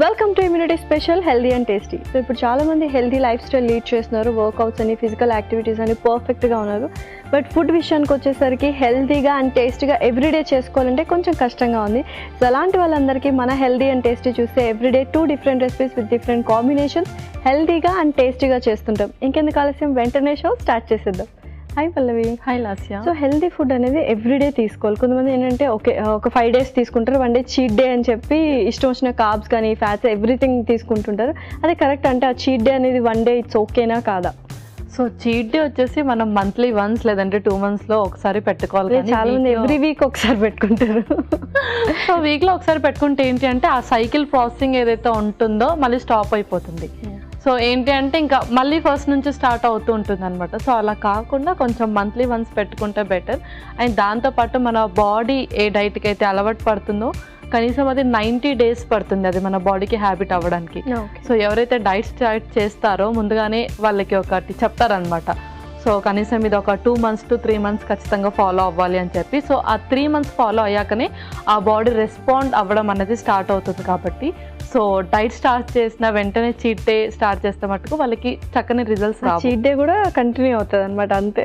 Welcome to immunity special healthy and tasty. So ఇప్పుడు చాలామంది healthy life style lead చేస్తున్నారు, workouts అని, physical activities అని పర్ఫెక్ట్గా ఉన్నారు. బట్ ఫుడ్ విషయానికి వచ్చేసరికి హెల్దీగా అండ్ టేస్టీగా ఎవ్రీడే చేసుకోవాలంటే కొంచెం కష్టంగా ఉంది. సో అలాంటి వాళ్ళందరికీ మన హెల్దీ అండ్ టేస్టీ చూస్తే everyday 2 different recipes with different combinations హెల్దీగా అండ్ టేస్టీగా చేస్తుంటాం. ఇంకెందుకు ఆలస్యం, వెంటనే షో స్టార్ట్ చేసేద్దాం. Hi Pallavi. Hi Lasya. So healthy food అనేది ఎవ్రీడే తీసుకోవాలి. కొంతమంది ఏంటంటే ఒక 5 days తీసుకుంటారు, 1 day చీట్ డే అని చెప్పి ఇష్టం వచ్చిన కార్బ్స్ కానీ ఫ్యాట్స్ ఎవ్రీథింగ్ తీసుకుంటుంటారు. అదే కరెక్ట్ అంటే ఆ చీట్ డే అనేది 1 day ఇట్స్ ఓకేనా కాదా? సో చీట్ డే వచ్చేసి మనం మంత్లీ వన్స్ లేదంటే 2 monthsలో ఒకసారి పెట్టుకోవాలి. చాలా మంది ఎవ్రీ వీక్ ఒకసారి పెట్టుకుంటారు. సో వీక్లో ఒకసారి పెట్టుకుంటే ఏంటి అంటే ఆ సైకిల్ ప్రాసెసింగ్ ఏదైతే ఉంటుందో మళ్ళీ స్టాప్ అయిపోతుంది. సో ఏంటి అంటే ఇంకా మళ్ళీ ఫస్ట్ నుంచి స్టార్ట్ అవుతూ ఉంటుంది అనమాట. సో అలా కాకుండా కొంచెం మంత్లీ వన్స్ పెట్టుకుంటే బెటర్. అండ్ దాంతోపాటు మన బాడీ ఏ డైట్కి అయితే అలవాటు పడుతుందో కనీసం అది 90 days పడుతుంది అది మన బాడీకి హ్యాబిట్ అవ్వడానికి. సో ఎవరైతే డైట్ స్టార్ట్ చేస్తారో ముందుగానే వాళ్ళకి ఒకటి చెప్తారనమాట. సో కనీసం ఇది ఒక 2 months to 3 months ఖచ్చితంగా ఫాలో అవ్వాలి అని చెప్పి. సో ఆ 3 months ఫాలో అయ్యాకనే ఆ బాడీ రెస్పాండ్ అవ్వడం అనేది స్టార్ట్ అవుతుంది. కాబట్టి సో డైట్ స్టార్ట్ చేసిన వెంటనే చీట్ డే స్టార్ట్ చేస్తే మటుకు వాళ్ళకి చక్కని రిజల్ట్స్ రావు. చీట్ డే కూడా కంటిన్యూ అవుతుంది అనమాట, అంతే.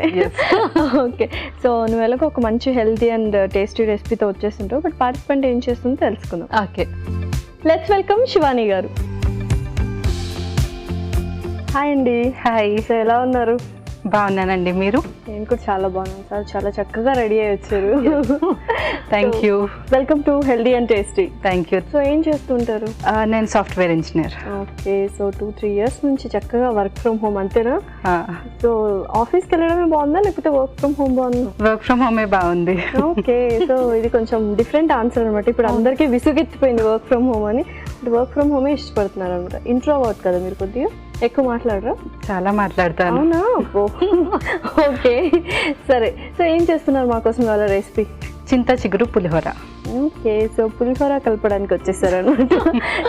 ఓకే, సో నువ్వు ఎలాగో ఒక మంచి హెల్తీ అండ్ టేస్టీ రెసిపీతో వచ్చేస్తుంటావు. బట్ పార్టిసిపెంట్ ఏం చేస్తుందో తెలుసుకుందాం. ఓకే, లెట్స్ వెల్కమ్ శివాని గారు. హాయ్ అండి. హాయ్. సో ఎలా ఉన్నారు? బాగున్నానండి, మీరు? నేను కూడా చాలా బాగున్నాను సార్, చాలా చక్కగా రెడీ అయ్యి వచ్చారు. Thank you. Welcome to healthy and tasty. Thank you. So ఏం చేస్తుంటారు? నేను software engineer. Okay, so 2-3 years నుంచి చక్కగా వర్క్ ఫ్రమ్ హోమ్, అంతేనా? సో ఆఫీస్కి వెళ్ళడమే బాగుందా లేకపోతే వర్క్ ఫ్రమ్ హోమ్ బాగుందా? వర్క్ ఫ్రమ్ హోమే బాగుంది. ఓకే, సో ఇది కొంచెం డిఫరెంట్ ఆన్సర్ అనమాట. ఇప్పుడు అందరికీ విసుగెత్తిపోయింది వర్క్ ఫ్రమ్ హోమ్ అని. వర్క్ ఫ్రమ్ హోమే ఇష్టపడుతున్నారు అనమాట. ఇంట్రోవర్ట్ కదా మీరు, కొద్దిగా ఎక్కువ మాట్లాడరా? చాలా మాట్లాడతాను. అవునా? ఓకే, సరే. సో ఏం చేస్తున్నారు మా కోసం వాళ్ళ రెసిపీ? చింత చిగురు పులిహోర. ఓకే, సో పులిహోర కలపడానికి వచ్చేసారు అనమాట.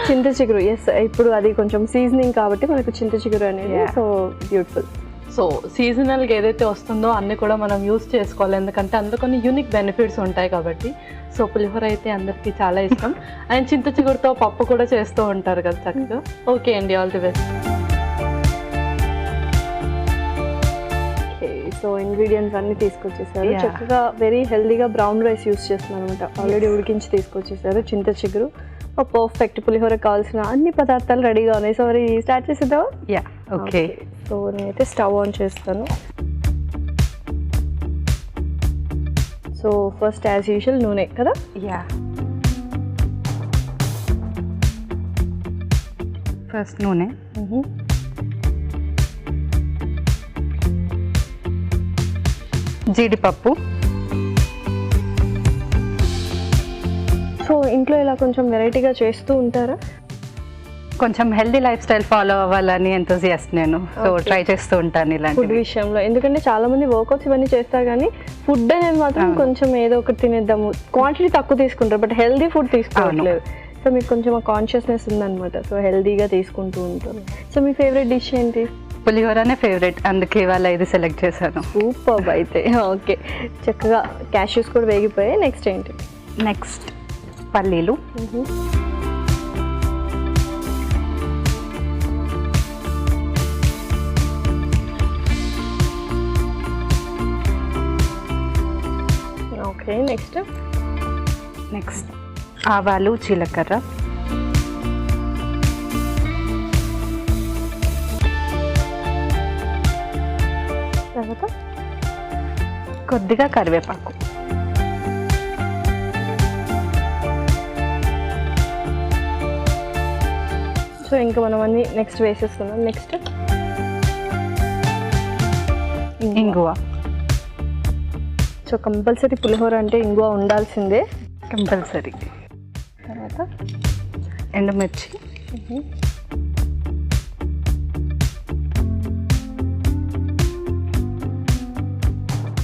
చింత చిగురు, ఎస్. ఇప్పుడు అది కొంచెం సీజనింగ్ కాబట్టి మనకు చింత చిగురు అనేది సో బ్యూటిఫుల్. సో సీజనల్గా ఏదైతే వస్తుందో అన్నీ కూడా మనం యూస్ చేసుకోవాలి, ఎందుకంటే అందులో కొన్ని యూనిక్ బెనిఫిట్స్ ఉంటాయి కాబట్టి. సో పులిహోర అయితే అందరికీ చాలా ఇష్టం. అండ్ చింత చిగురుతో పప్పు కూడా చేస్తూ ఉంటారు కదా చక్కగా. ఓకే అండి, all the best. So ingredients అన్ని తీసుకొచ్చేసారు. చక్కగా వెరీ హెల్దీగా బ్రౌన్ రైస్ యూస్ చేస్తున్నాను అనమాట. ఆల్రెడీ ఉడికించి తీసుకొచ్చేసారు. చింత చిగురు పర్ఫెక్ట్. పులిహోర కావాల్సిన అన్ని పదార్థాలు రెడీగా ఉన్నాయి. సో మరి స్టార్ట్ చేసేద్దామా? Yeah, okay. సో నేనైతే స్టవ్ ఆన్ చేస్తాను. సో ఫస్ట్ యాజ్ యూజువల్ నూనె కదా? యా, ఫస్ట్ నూనె, జీడిపప్పు. సో ఇంట్లో ఇలా కొంచెం వెరైటీగా చేస్తూ ఉంటారా? కొంచెం హెల్దీ లైఫ్ స్టైల్ ఫాలో అవ్వాలని ఎంతూజియాస్ట్ నేను. సో ట్రై చేస్తూ ఉంటాను ఇలాంటి ఫుడ్ విషయంలో. ఎందుకంటే చాలా మంది వర్కౌట్స్ ఇవన్నీ చేస్తారు కానీ ఫుడ్ అనేది మాత్రం కొంచెం ఏదో ఒకటి తినేద్దాము, క్వాంటిటీ తక్కువ తీసుకుంటారు, బట్ హెల్దీ ఫుడ్ తీసుకోవట్లేదు. సో మీకు కొంచెం ఆ కాన్షియస్నెస్ ఉందన్నమాట. సో హెల్దీగా తీసుకుంటూ ఉంటారు. సో మీ ఫేవరెట్ డిష్ ఏంటి? పులిహోరనే ఫేవరెట్, అందుకే ఇవాళ ఇది సెలెక్ట్ చేశాను. సూపర్ అయితే. ఓకే, చక్కగా క్యాష్యూస్ కూడా వేగిపోయాయి. నెక్స్ట్ ఏంటి? నెక్స్ట్ పల్లీలు, ఓకే. నెక్స్ట్ ఆవాలు, జీలకర్ర, తర్వాత కొద్దిగా కరివేపాకు. సో ఇంకా మనం అన్ని నెక్స్ట్ వేసేస్తున్నాం. నెక్స్ట్ ఇంగువ. సో కంపల్సరీ పులిహోర అంటే ఇంగువ ఉండాల్సిందే, కంపల్సరీ. తర్వాత ఎండుమిర్చి,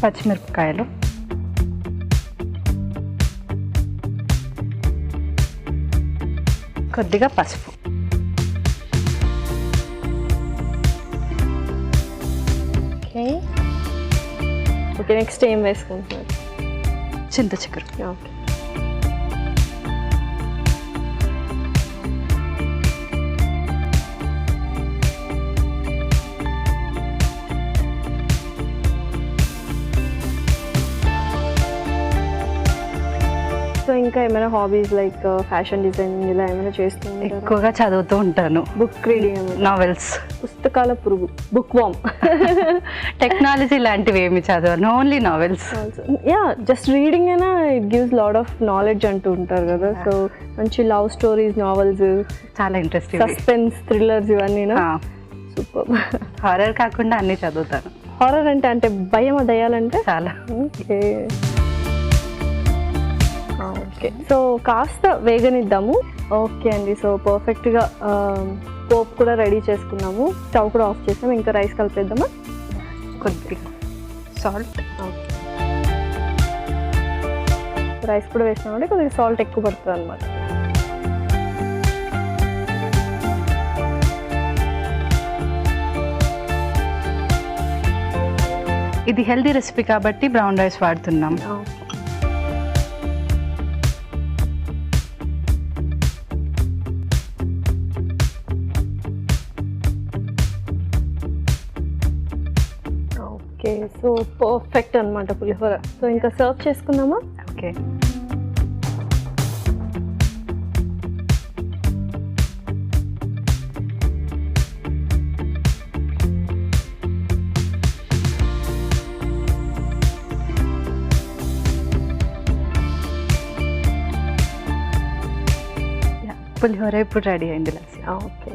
పచ్చిమిరపకాయలు, కొద్దిగా పసుపు. Okay, okay. నెక్స్ట్ ఏం వేసుకుంటున్నారు? చింత చిగురు. ఓకే, ఏమైనా హాబీస్ లైక్ ఫ్యాషన్ డిజైనింగ్ ఇలా ఏమైనా చేస్తూ ఉంటారా? ఎక్కువగా చదువుతూ ఉంటాను. బుక్ రీడింగ్, నావెల్స్, పుస్తకాల పురుగు, బుక్ వామ్. టెక్నాలజీ లాంటివి ఏమి చదవను, only novels. Yeah, just reading అయినా it gives lot of knowledge అంటూ ఉంటారు కదా. సో మంచి లవ్ స్టోరీస్, నావెల్స్, చాలా ఇంట్రెస్టింగ్, సస్పెన్స్, థ్రిల్లర్స్ ఇవన్నీ సూపర్. హారర్ కాకుండా అన్ని చదువుతాను. హారర్ అంటే భయం, దయ్యాలంటే చాలా. ఓకే ఓకే, సో కాస్త వేగనిద్దాము. ఓకే అండి, సో పర్ఫెక్ట్గా పోప్ కూడా రెడీ చేసుకున్నాము. స్టవ్ కూడా ఆఫ్ చేసాము. ఇంకా రైస్ కలిపేద్దామా? కొద్దిగా సాల్ట్. ఓకే, రైస్ కూడా వేసినామంటే కొద్దిగా సాల్ట్ ఎక్కువ పడుతుంది అనమాట. ఇది హెల్దీ రెసిపీ కాబట్టి బ్రౌన్ రైస్ వాడుతున్నాం. ఓకే, సో పర్ఫెక్ట్ అనమాట పులిహోర. సో ఇంకా సర్వ్ చేసుకుందామా? ఓకే, పులిహోర ఇప్పుడు రెడీ అయింది. ఓకే,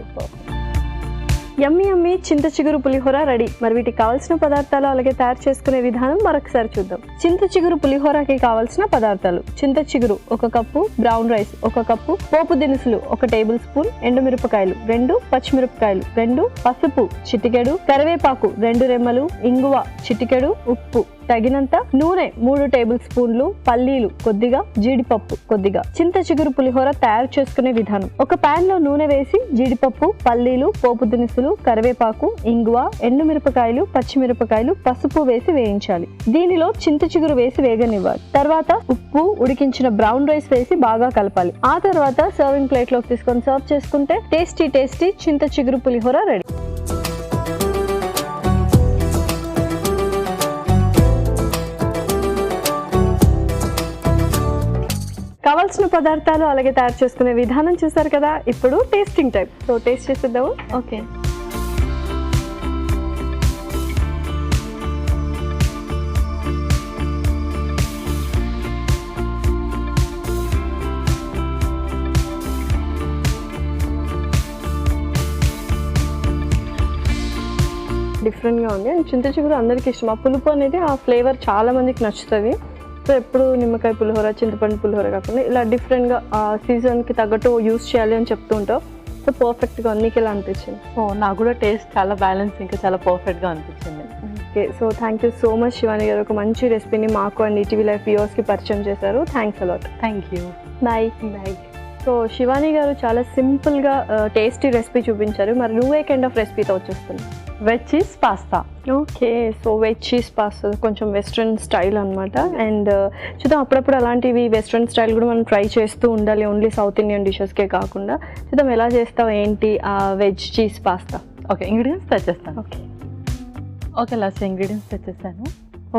యమ్మీ యమ్మీ చింత చిగురు పులిహోర రెడీ. మరి వీటికి కావాల్సిన పదార్థాలు అలాగే తయారు చేసుకునే విధానం మరొకసారి చూద్దాం. చింత చిగురు పులిహోరకి కావాల్సిన పదార్థాలు: చింత చిగురు 1 కప్పు, బ్రౌన్ రైస్ 1 కప్పు, పోపు దినుసులు 1 టేబుల్ స్పూన్, ఎండుమిరపకాయలు 2, పచ్చిమిరపకాయలు 2, పసుపు చిటికెడు, కరివేపాకు 2 రెమ్మలు, ఇంగువ చిటికెడు, ఉప్పు తగినంత, నూనె 3 టేబుల్ స్పూన్లు, పల్లీలు కొద్దిగా, జీడిపప్పు కొద్దిగా. చింత చిగురు పులిహోర తయారు చేసుకునే విధానం: ఒక పాన్ లో నూనె వేసి జీడిపప్పు, పల్లీలు, పోపు దినుసులు, కరివేపాకు, ఇంగువ, ఎండుమిరపకాయలు, పచ్చిమిరపకాయలు, పసుపు వేసి వేయించాలి. దీనిలో చింత చిగురు వేసి వేగనివ్వాలి. తర్వాత ఉప్పు, ఉడికించిన బ్రౌన్ రైస్ వేసి బాగా కలపాలి. ఆ తర్వాత సర్వింగ్ ప్లేట్ లోకి తీసుకొని సర్వ్ చేసుకుంటే టేస్టీ టేస్టీ చింత చిగురు పులిహోర రెడీ. కావాల్సిన పదార్థాలు అలాగే తయారు చేసుకునే విధానం చూసారు కదా. ఇప్పుడు టేస్టింగ్ టైం. సో టేస్ట్ చేసేద్దాము. ఓకే, డిఫరెంట్గా ఉంది. అండ్ చింత చిగురు అందరికీ ఇష్టం. ఆ పులుపు అనేది, ఆ ఫ్లేవర్ చాలా మందికి నచ్చుతుంది. సో ఎప్పుడు నిమ్మకాయ పులిహోర, చింతపండు పులిహోర కాకుండా ఇలా డిఫరెంట్గా ఆ సీజన్కి తగ్గట్టు యూస్ చేయాలి అని చెప్తూ ఉంటావు. సో పర్ఫెక్ట్గా నీకు ఎలా అనిపించింది? సో నాకు కూడా టేస్ట్ చాలా బ్యాలెన్స్, ఇంకా చాలా పర్ఫెక్ట్గా అనిపించింది. Okay, so thank you so much Shivani గారు. ఒక మంచి రెసిపీని మాకు అండ్ ఈటీవీ లైఫ్ వ్యూవర్స్కి పరిచయం చేశారు. Thanks a lot. Thank you. Bye. So Shivani garu చాలా సింపుల్గా టేస్టీ రెసిపీ చూపించారు. మరి నువ్వు ఏ కైండ్ ఆఫ్ రెసిపీతో వచ్చేస్తున్నావు? Veg cheese pasta. Okay, so veg cheese pasta కొంచెం వెస్ట్రన్ స్టైల్ అనమాట. అండ్ చూద్దాం, అప్పుడప్పుడు అలాంటివి వెస్ట్రన్ స్టైల్ కూడా మనం ట్రై చేస్తూ ఉండాలి, ఓన్లీ సౌత్ ఇండియన్ డిషెస్కే కాకుండా. చూద్దాం ఎలా చేస్తావు ఏంటి ఆ veg cheese pasta. Okay, ingredients తెచ్చేస్తాను. ఓకే ఓకే లాస్ట్ ఇంగ్రీడియంట్స్ తెచ్చేస్తాను.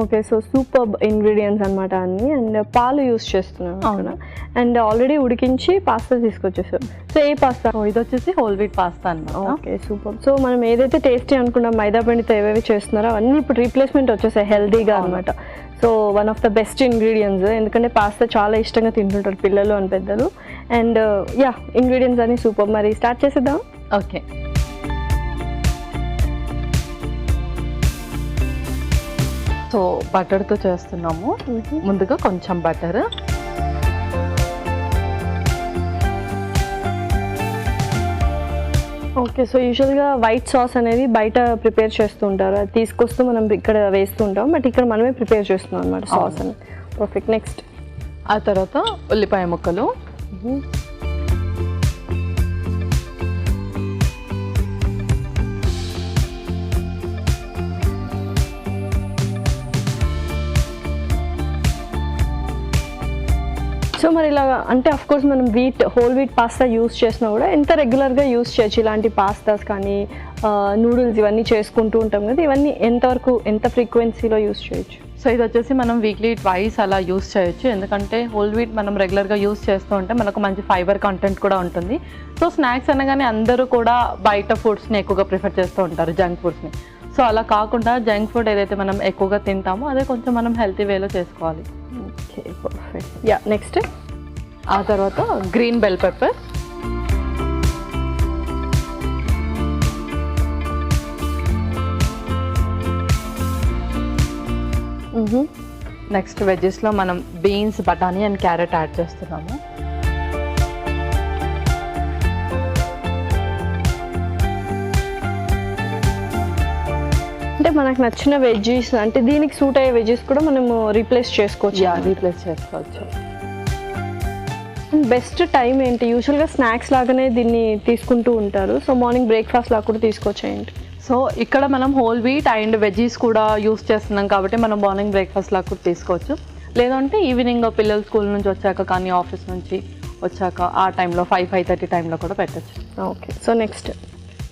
ఓకే, సో సూపర్ ఇంగ్రీడియంట్స్ అనమాట అన్ని. అండ్ పాలు యూస్ చేస్తున్నాను అక్కడ. అండ్ ఆల్రెడీ ఉడికించి పాస్తా తీసుకొచ్చేసారు. సో ఏ పాస్తా? ఇది వచ్చేసి హోల్ వీట్ పాస్తా అనమాట. Okay, super. సో మనం ఏదైతే టేస్టీ అనుకున్నాం మైదా పిండితో ఏవేవి చేస్తున్నారో అవన్నీ ఇప్పుడు రీప్లేస్మెంట్ వచ్చేసాయి హెల్దీగా అనమాట. So one of the best ingredients, ఎందుకంటే పాస్తా చాలా ఇష్టంగా తింటుంటారు పిల్లలు అని పెద్దలు. అండ్ యా, ఇంగ్రీడియంట్స్ అన్ని సూపర్. మరి స్టార్ట్ చేసేద్దాం. ఓకే, సో బటర్తో చేస్తున్నాము. ముందుగా కొంచెం బటర్, ఓకే, సో యూజువల్గా వైట్ సాస్ అనేది బయట ప్రిపేర్ చేస్తూ ఉంటారు, అది తీసుకొస్తూ మనం ఇక్కడ వేస్తూ ఉంటాం. బట్ ఇక్కడ మనమే ప్రిపేర్ చేస్తున్నాం అనమాట సాస్ అని. పర్ఫెక్ట్. నెక్స్ట్ ఆ తర్వాత ఉల్లిపాయ ముక్కలు, సో మరి ఇలా అంటే అఫ్ కోర్స్ మనం హోల్ వీట్ పాస్తా యూస్ చేసినా కూడా ఎంత రెగ్యులర్గా యూస్ చేయొచ్చు ఇలాంటి పాస్తాస్ కానీ నూడిల్స్ ఇవన్నీ చేసుకుంటూ ఉంటాం కదా, ఇవన్నీ ఎంతవరకు ఎంత ఫ్రీక్వెన్సీలో యూస్ చేయొచ్చు? సో ఇది వచ్చేసి మనం వీక్లీ ట్వైస్ అలా యూస్ చేయొచ్చు, ఎందుకంటే హోల్ వీట్ మనం రెగ్యులర్గా యూస్ చేస్తూ ఉంటే మనకు మంచి ఫైబర్ కంటెంట్ కూడా ఉంటుంది. సో స్నాక్స్ అనగానే అందరూ కూడా బయట ఫుడ్స్ని ఎక్కువగా ప్రిఫర్ చేస్తూ ఉంటారు, జంక్ ఫుడ్స్ని. సో అలా కాకుండా జంక్ ఫుడ్ ఏదైతే మనం ఎక్కువగా తింటామో అదే కొంచెం మనం హెల్తీ వేలో చేసుకోవాలి. Okay, perfect. యా, నెక్స్ట్ ఆ తర్వాత గ్రీన్ బెల్ పెప్పర్, నెక్స్ట్ వెజెస్లో మనం బీన్స్, బఠానీ అండ్ క్యారెట్ యాడ్ చేస్తున్నాము. అంటే మనకు నచ్చిన వెజ్జీస్, అంటే దీనికి సూట్ అయ్యే వెజ్జీస్ కూడా మనము రీప్లేస్ చేసుకోవచ్చు. రీప్లేస్ చేసుకోవచ్చు. బెస్ట్ టైం ఏంటి? యూజువల్గా స్నాక్స్ లాగానే దీన్ని తీసుకుంటూ ఉంటారు, సో మార్నింగ్ బ్రేక్ఫాస్ట్ లాగా కూడా తీసుకోవచ్చు ఏంటి? సో ఇక్కడ మనం హోల్ వీట్ అండ్ వెజ్జీస్ కూడా యూస్ చేస్తున్నాం కాబట్టి మనం మార్నింగ్ బ్రేక్ఫాస్ట్ లాగా కూడా తీసుకోవచ్చు. లేదంటే ఈవినింగ్ పిల్లలు స్కూల్ నుంచి వచ్చాక కానీ ఆఫీస్ నుంచి వచ్చాక ఆ టైంలో 5-5:30 టైంలో కూడా పెట్టచ్చు. Okay, so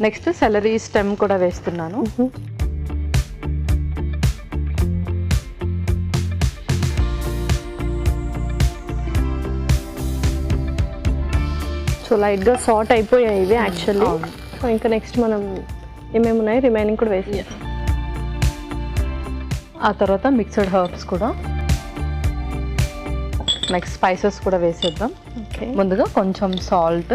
next salary stem కూడా వేస్తున్నాను. సో లైట్గా సార్ట్ అయిపోయాయి ఇవి యాక్చువల్లీ. సో ఇంకా నెక్స్ట్ మనం ఏమేమి ఉన్నాయి రిమైనింగ్ కూడా వేసి, ఆ తర్వాత మిక్స్డ్ హర్బ్స్ కూడా, నెక్స్ట్ స్పైసెస్ కూడా వేసేద్దాం. ఓకే, ముందుగా కొంచెం సాల్ట్,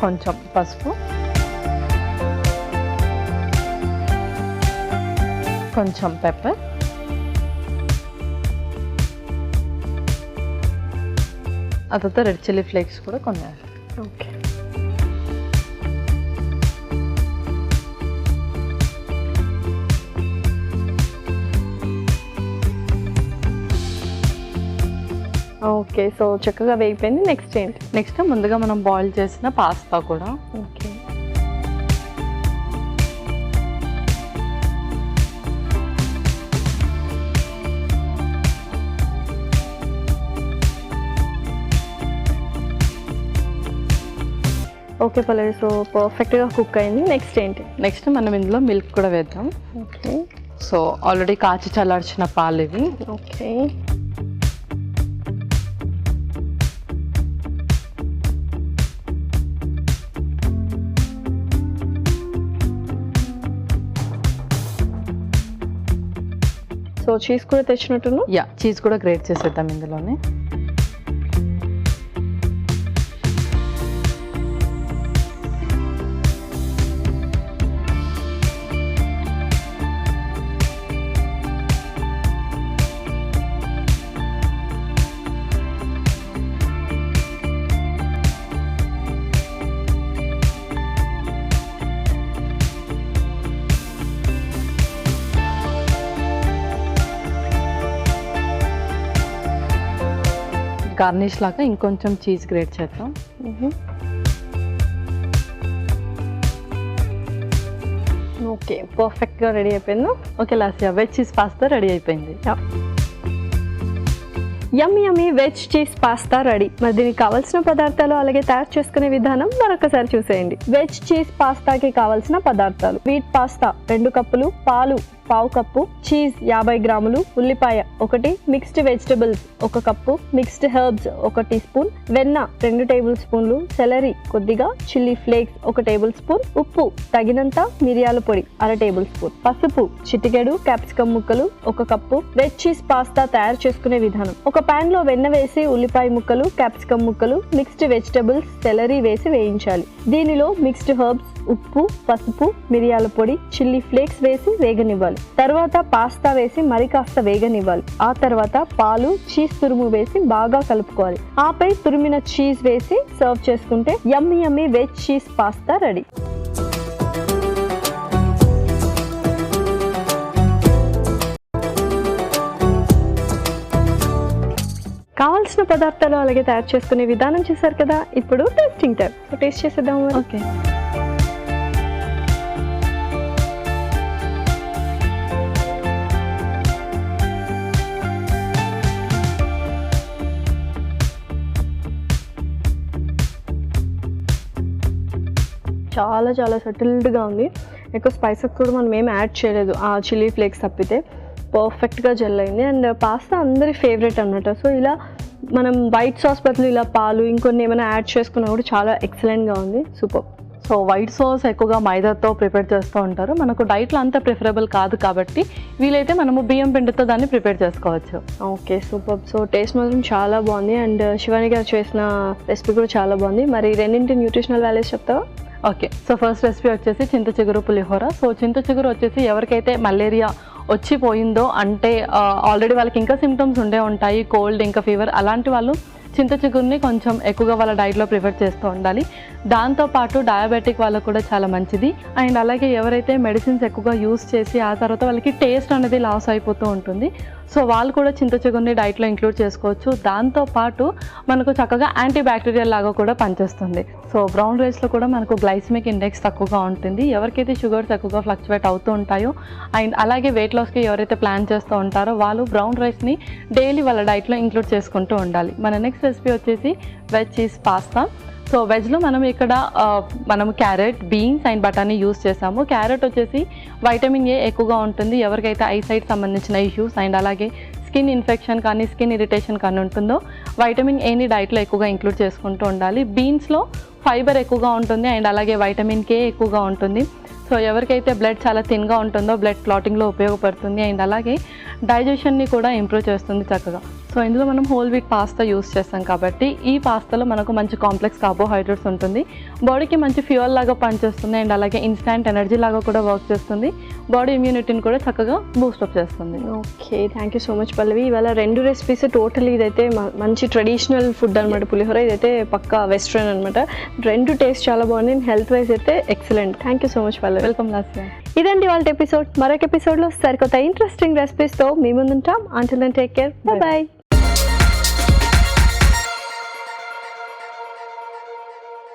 కొంచెం పసుపు, కొంచెం పెప్పర్, ఆ తర్వాత రెడ్ చిల్లీ ఫ్లేక్స్ కూడా కొన్ని. Okay, okay. సో చక్కగా వేగిపోయింది. నెక్స్ట్ ఏంటి? నెక్స్ట్ ముందుగా మనం బాయిల్ చేసిన పాస్తా కూడా. ఓకే, ఓకే పల్లవి, సో పర్ఫెక్ట్గా కుక్ అయింది. నెక్స్ట్ ఏంటి? నెక్స్ట్ మనం ఇందులో మిల్క్ కూడా వేద్దాం. ఓకే, సో ఆల్రెడీ కాచి చల్లార్చిన పాలు ఇవి. ఓకే, సో చీజ్ కూడా తెచ్చినట్టును. చీజ్ కూడా గ్రేట్ చేసేద్దాం ఇందులోనే. గార్నిష్ లాగా ఇంకొంచెం చీజ్ గ్రేట్ చేద్దాం. ఓకే, పర్ఫెక్ట్గా రెడీ అయిపోయింది. Okay Lasya, veg cheese pasta ready అయిపోయింది. యమ్మీ వెజ్ చీజ్ పాస్తా రెడీ. మరి దీనికి కావాల్సిన పదార్థాలు అలాగే తయారు చేసుకునే విధానం మరొకసారి చూసేయండి. వెజ్ చీజ్ పాస్తాకి కావాల్సిన పదార్థాలు: వీట్ పాస్తా 2 కప్పులు, పాలు 1/2 కప్పు, చీజ్ 50 గ్రాములు, ఉల్లిపాయ 1, mixed vegetables 1 cup, mixed herbs 1 teaspoon, వెన్న 2 టేబుల్ స్పూన్లు, సెలరీ కొద్దిగా, చిల్లీ ఫ్లేక్స్ 1 టేబుల్ స్పూన్, ఉప్పు తగినంత, మిరియాల పొడి 1/2 టేబుల్ స్పూన్, పసుపు చిటికెడు, క్యాప్సికమ్ ముక్కలు 1 కప్పు. వెజ్ చీజ్ పాస్తా తయారు చేసుకునే విధానం: ఒక పాన్ లో వెన్న వేసి ఉల్లిపాయ ముక్కలు, క్యాప్సికమ్ ముక్కలు, మిక్స్డ్ వెజిటబుల్స్, సెలరీ వేసి వేయించాలి. దీనిలో మిక్స్డ్ హెర్బ్స్, ఉప్పు, పసుపు, మిరియాల పొడి, చిల్లీ ఫ్లేక్స్ వేసి వేగనివ్వాలి. తర్వాత పాస్తా వేసి మరి కాస్త వేగనివ్వాలి. ఆ తర్వాత పాలు, చీజ్ తురుము వేసి బాగా కలుపుకోవాలి. ఆపై తురిమిన చీజ్ వేసి సర్వ్ చేసుకుంటే యమ్మీ వెజ్ చీజ్ పాస్తా రెడీ. కావాల్సిన పదార్థాలు అలాగే తయారు చేసుకునే విధానం చూసారు కదా. ఇప్పుడు టేస్టింగ్ టైం. సో టేస్ట్ చేసేద్దాం. ఓకే, చాలా చాలా సెటిల్డ్గా ఉంది. ఎక్కువ స్పైసెస్ కూడా మనం ఏం యాడ్ చేయలేదు, ఆ చిల్లీ ఫ్లేక్స్ తప్పితే పర్ఫెక్ట్గా జెల్ అయింది. అండ్ పాస్తా అందరి ఫేవరెట్ అనమాట. సో ఇలా మనం వైట్ సాస్ బదులు ఇలా పాలు ఇంకొన్ని ఏమైనా యాడ్ చేసుకున్నా కూడా చాలా ఎక్సలెంట్గా ఉంది. సూపర్. సో వైట్ సాస్ ఎక్కువగా మైదాతో ప్రిపేర్ చేస్తూ ఉంటారు. మనకు డైట్లో అంత ప్రిఫరబుల్ కాదు కాబట్టి వీలైతే మనము బియ్యం పిండితో దాన్ని ప్రిపేర్ చేసుకోవచ్చు. Okay, super. సో టేస్ట్ మాత్రం చాలా బాగుంది. అండ్ శివాని గారు చేసిన రెసిపీ కూడా చాలా బాగుంది. మరి రెండింటి న్యూట్రిషనల్ వాల్యూస్ చెప్తావా? ఓకే, సో ఫస్ట్ రెసిపీ వచ్చేసి చింత చిగురు పులిహోర. సో చింత చిగురు వచ్చేసి ఎవరికైతే మలేరియా వచ్చిపోయిందో అంటే ఆల్రెడీ వాళ్ళకి ఇంకా సిమ్టమ్స్ ఉండే ఉంటాయి, కోల్డ్ ఇంకా ఫీవర్, అలాంటి వాళ్ళు చింత చిగురుని కొంచెం ఎక్కువగా వాళ్ళ డైట్లో ప్రిఫర్ చేస్తూ ఉండాలి. దాంతోపాటు డయాబెటిక్ వాళ్ళకు కూడా చాలా మంచిది. అండ్ అలాగే ఎవరైతే మెడిసిన్స్ ఎక్కువగా యూస్ చేసి ఆ తర్వాత వాళ్ళకి టేస్ట్ అనేది లాస్ అయిపోతూ ఉంటుంది, సో వాళ్ళు కూడా చింత చిగురుని డైట్లో ఇంక్లూడ్ చేసుకోవచ్చు. దాంతోపాటు మనకు చక్కగా యాంటీ బ్యాక్టీరియల్ లాగా కూడా పనిచేస్తుంది. సో బ్రౌన్ రైస్లో కూడా మనకు గ్లైసమిక్ ఇండెక్స్ తక్కువగా ఉంటుంది. ఎవరికైతే షుగర్స్ ఎక్కువగా ఫ్లక్చువేట్ అవుతూ ఉంటాయో అండ్ అలాగే వెయిట్ లాస్కి ఎవరైతే ప్లాన్ చేస్తూ ఉంటారో వాళ్ళు బ్రౌన్ రైస్ని డైలీ వాళ్ళ డైట్లో ఇంక్లూడ్ చేసుకుంటూ ఉండాలి. మన నెక్స్ట్ రెసిపీ వచ్చేసి వెజ్ చీజ్ పాస్తా. సో వెజ్లో మనం క్యారెట్, బీన్స్ అండ్ బటానీ యూస్ చేసాము. క్యారెట్ వచ్చేసి వైటమిన్ ఏ ఎక్కువగా ఉంటుంది. ఎవరికైతే ఐసైట్ సంబంధించిన ఇష్యూస్ అండ్ అలాగే స్కిన్ ఇన్ఫెక్షన్ కానీ స్కిన్ ఇరిటేషన్ కానీ ఉంటుందో వైటమిన్ ఏని డైట్లో ఎక్కువగా ఇంక్లూడ్ చేసుకుంటూ ఉండాలి. బీన్స్లో ఫైబర్ ఎక్కువగా ఉంటుంది అండ్ అలాగే వైటమిన్ కే ఎక్కువగా ఉంటుంది. సో ఎవరికైతే బ్లడ్ చాలా థిన్గా ఉంటుందో బ్లడ్ క్లాటింగ్లో ఉపయోగపడుతుంది అండ్ అలాగే డైజెషన్ని కూడా ఇంప్రూవ్ చేస్తుంది చక్కగా. సో ఇందులో మనం హోల్ వీట్ పాస్తా యూస్ చేస్తాం కాబట్టి ఈ పాస్తాలో మనకు మంచి కాంప్లెక్స్ కార్బోహైడ్రేట్స్ ఉంటుంది. బాడీకి మంచి ఫ్యూయల్ లాగా పనిచేస్తుంది అండ్ అలాగే ఇన్స్టాంట్ ఎనర్జీ లాగా కూడా వర్క్ చేస్తుంది. బాడీ ఇమ్యూనిటీని కూడా చక్కగా బూస్టప్ చేస్తుంది. Okay, thank you so much Pallavi. ఇవాళ రెండు రెసిపీస్ టోటల్ ఇదైతే మంచి ట్రెడిషనల్ ఫుడ్ అనమాట పులిహోర, ఇదైతే పక్కా వెస్ట్రన్ అనమాట. రెండు టేస్ట్ చాలా బాగుంది, హెల్త్ వైజ్ అయితే excellent. Thank you so much Pallavi. Welcome Lasya. ఇదండి వాళ్ళ ఎపిసోడ్. మరొక ఎపిసోడ్లో సరికొత్త ఇంట్రెస్టింగ్ రెసిపీస్తో మీ ముందుంటాం. Until then take care, bye bye.